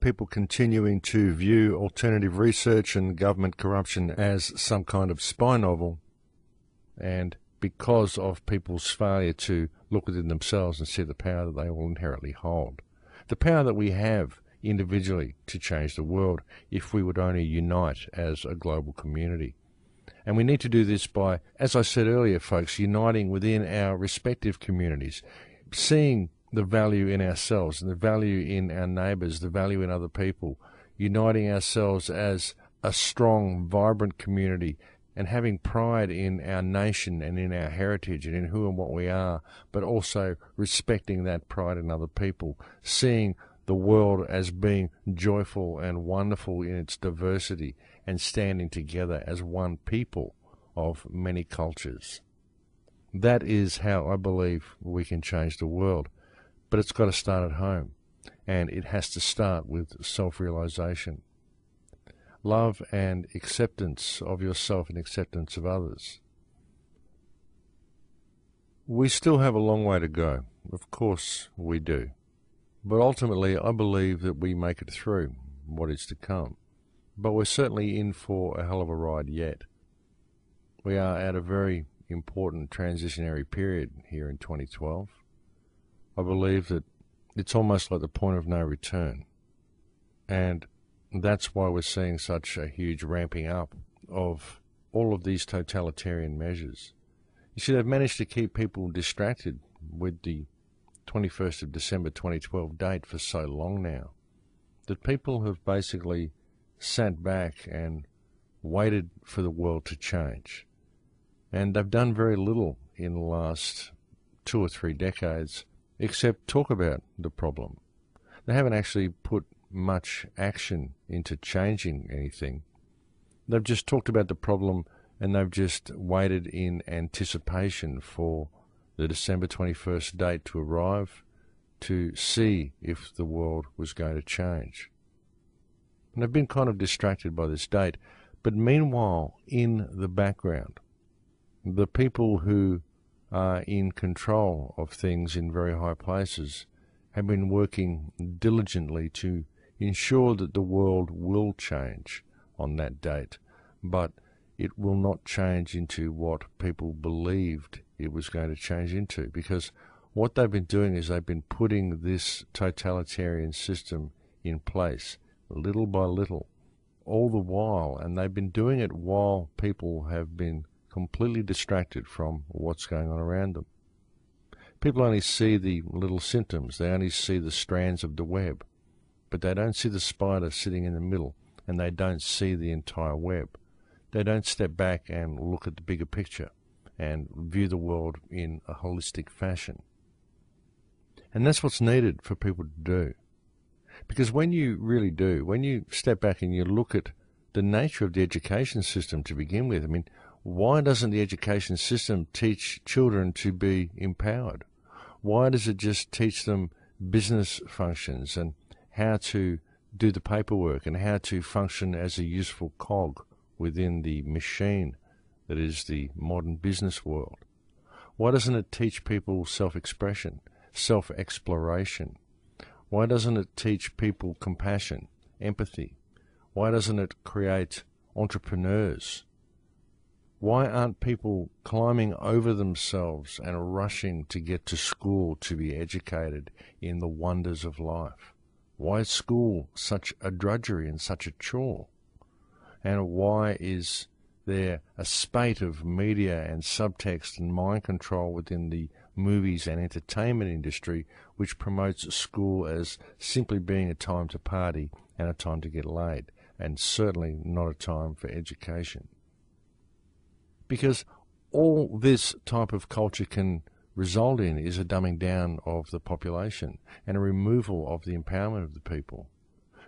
people continuing to view alternative research and government corruption as some kind of spy novel, and because of people's failure to look within themselves and see the power that they all inherently hold. The power that we have individually to change the world if we would only unite as a global community. And we need to do this by, as I said earlier, folks, uniting within our respective communities, seeing the value in ourselves and the value in our neighbours, the value in other people, uniting ourselves as a strong, vibrant community and having pride in our nation and in our heritage and in who and what we are, but also respecting that pride in other people, seeing the world as being joyful and wonderful in its diversity and standing together as one people of many cultures. That is how I believe we can change the world. But it's got to start at home, and it has to start with self-realization. Love and acceptance of yourself and acceptance of others. We still have a long way to go. Of course we do. But ultimately, I believe that we make it through what is to come. But we're certainly in for a hell of a ride yet. We are at a very important transitionary period here in 2012. I believe that it's almost like the point of no return. And that's why we're seeing such a huge ramping up of all of these totalitarian measures. You see, they've managed to keep people distracted with the 21st of December 2012 date for so long now that people have basically sat back and waited for the world to change. And they've done very little in the last 2 or 3 decades except talk about the problem. They haven't actually put much action into changing anything. They've just talked about the problem and they've just waited in anticipation for the December 21st date to arrive to see if the world was going to change. And they've been kind of distracted by this date. But meanwhile, in the background, the people who are in control of things in very high places have been working diligently to ensure that the world will change on that date, but it will not change into what people believed it was going to change into, because what they've been doing is they've been putting this totalitarian system in place little by little, all the while, and they've been doing it while people have been completely distracted from what's going on around them. People only see the little symptoms, they only see the strands of the web, but they don't see the spider sitting in the middle, and they don't see the entire web. They don't step back and look at the bigger picture and view the world in a holistic fashion. And that's what's needed for people to do. Because when you really do, when you step back and you look at the nature of the education system to begin with, I mean, why doesn't the education system teach children to be empowered? Why does it just teach them business functions and how to do the paperwork and how to function as a useful cog within the machine that is the modern business world? Why doesn't it teach people self-expression, self-exploration? Why doesn't it teach people compassion, empathy? Why doesn't it create entrepreneurs? Why aren't people climbing over themselves and rushing to get to school to be educated in the wonders of life? Why is school such a drudgery and such a chore? And why is there a spate of media and subtext and mind control within the movies and entertainment industry which promotes school as simply being a time to party and a time to get laid, and certainly not a time for education? Because all this type of culture can result in is a dumbing down of the population and a removal of the empowerment of the people.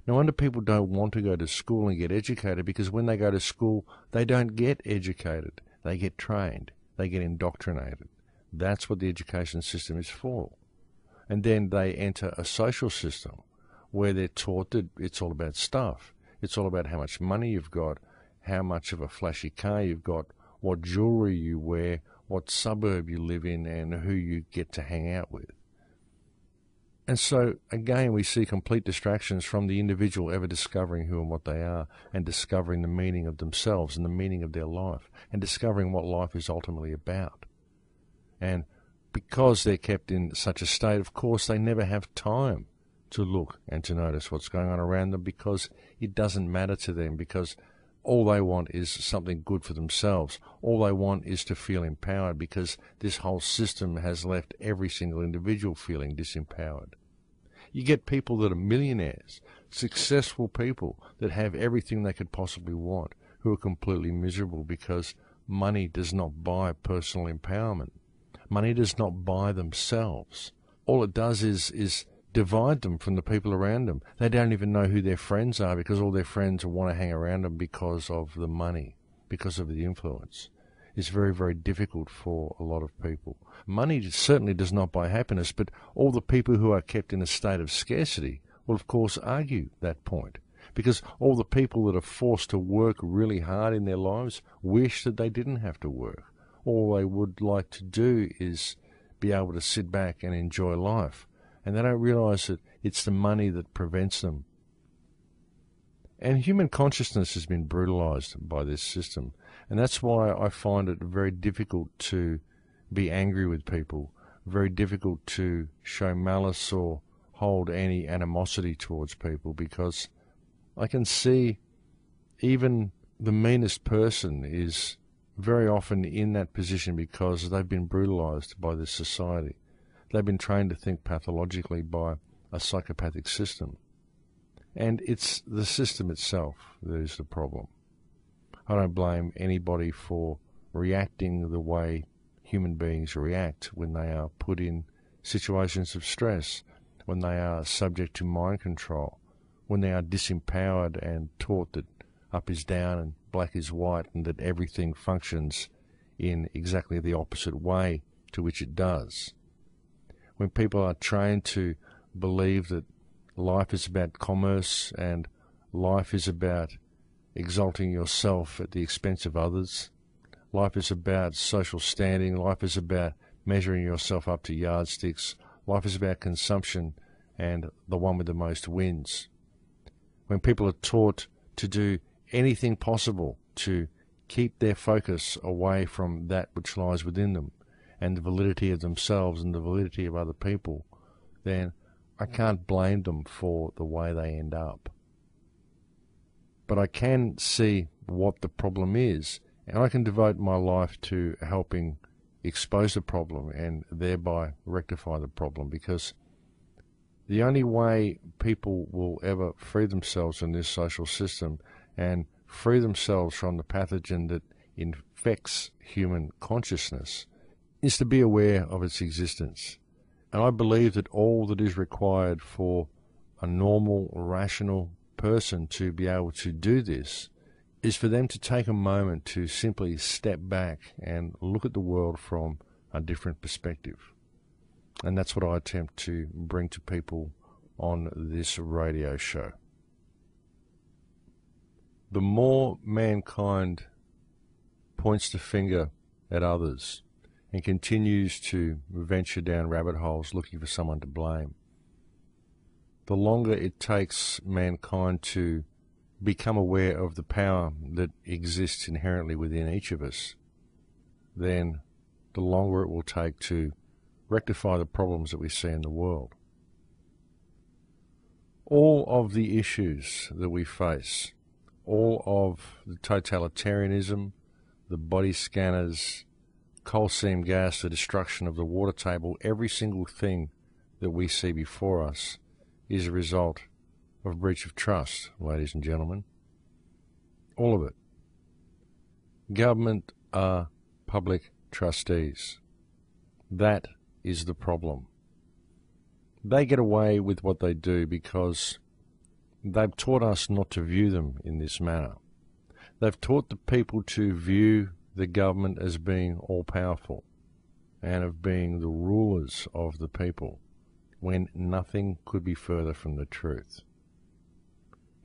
No wonder people don't want to go to school and get educated, because when they go to school, they don't get educated. They get trained. They get indoctrinated. That's what the education system is for. And then they enter a social system where they're taught that it's all about stuff. It's all about how much money you've got, how much of a flashy car you've got, what jewelry you wear, what suburb you live in, and who you get to hang out with. And so, again, we see complete distractions from the individual ever discovering who and what they are, and discovering the meaning of themselves and the meaning of their life, and discovering what life is ultimately about. And because they're kept in such a state, of course, they never have time to look and to notice what's going on around them, because it doesn't matter to them, because all they want is something good for themselves. All they want is to feel empowered, because this whole system has left every single individual feeling disempowered. You get people that are millionaires, successful people that have everything they could possibly want, who are completely miserable because money does not buy personal empowerment. Money does not buy themselves. All it does is divide them from the people around them. They don't even know who their friends are, because all their friends want to hang around them because of the money, because of the influence. It's very, very difficult for a lot of people. Money certainly does not buy happiness, but all the people who are kept in a state of scarcity will, of course, argue that point, because all the people that are forced to work really hard in their lives wish that they didn't have to work. All they would like to do is be able to sit back and enjoy life. And they don't realize that it's the money that prevents them. And human consciousness has been brutalized by this system. And that's why I find it very difficult to be angry with people, very difficult to show malice or hold any animosity towards people, because I can see even the meanest person is very often in that position because they've been brutalized by this society. They've been trained to think pathologically by a psychopathic system. And it's the system itself that is the problem. I don't blame anybody for reacting the way human beings react when they are put in situations of stress, when they are subject to mind control, when they are disempowered and taught that up is down and black is white, and that everything functions in exactly the opposite way to which it does. When people are trained to believe that life is about commerce and life is about exalting yourself at the expense of others, life is about social standing, life is about measuring yourself up to yardsticks, life is about consumption and the one with the most wins. When people are taught to do anything possible to keep their focus away from that which lies within them, and the validity of themselves and the validity of other people, then I can't blame them for the way they end up. But I can see what the problem is, and I can devote my life to helping expose the problem and thereby rectify the problem, because the only way people will ever free themselves from this social system and free themselves from the pathogen that infects human consciousness is to be aware of its existence. And I believe that all that is required for a normal, rational person to be able to do this is for them to take a moment to simply step back and look at the world from a different perspective. And that's what I attempt to bring to people on this radio show. The more mankind points the finger at others and continues to venture down rabbit holes looking for someone to blame, the longer it takes mankind to become aware of the power that exists inherently within each of us, then the longer it will take to rectify the problems that we see in the world. All of the issues that we face, all of the totalitarianism, the body scanners, coal seam gas, the destruction of the water table, every single thing that we see before us is a result of breach of trust, ladies and gentlemen. All of it. Government are public trustees. That is the problem. They get away with what they do because they've taught us not to view them in this manner. They've taught the people to view the government as being all-powerful and of being the rulers of the people, when nothing could be further from the truth.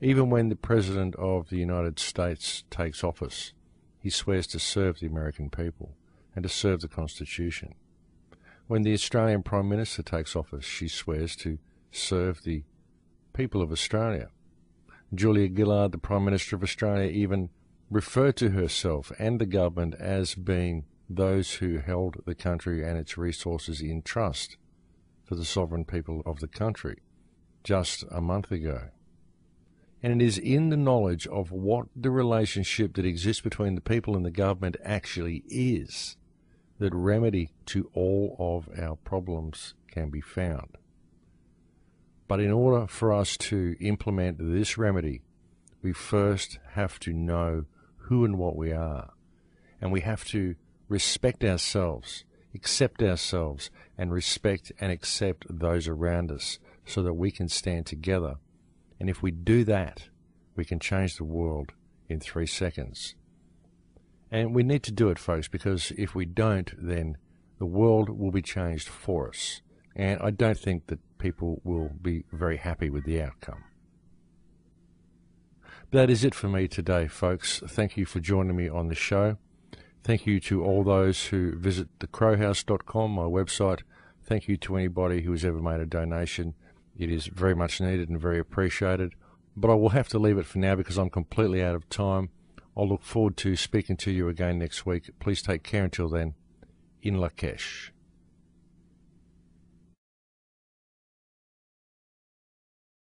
Even when the President of the United States takes office, he swears to serve the American people and to serve the Constitution. When the Australian Prime Minister takes office, she swears to serve the people of Australia. Julia Gillard, the Prime Minister of Australia, even referred to herself and the government as being those who held the country and its resources in trust for the sovereign people of the country just a month ago. And it is in the knowledge of what the relationship that exists between the people and the government actually is that remedy to all of our problems can be found. But in order for us to implement this remedy, we first have to know who and what we are. And we have to respect ourselves, accept ourselves, and respect and accept those around us so that we can stand together. And if we do that, we can change the world in 3 seconds. And we need to do it, folks, because if we don't, then the world will be changed for us. And I don't think that people will be very happy with the outcome. That is it for me today, folks. Thank you for joining me on the show. Thank you to all those who visit thecrowhouse.com, my website. Thank you to anybody who has ever made a donation. It is very much needed and very appreciated. But I will have to leave it for now because I'm completely out of time. I'll look forward to speaking to you again next week. Please take care until then. In Lakesh.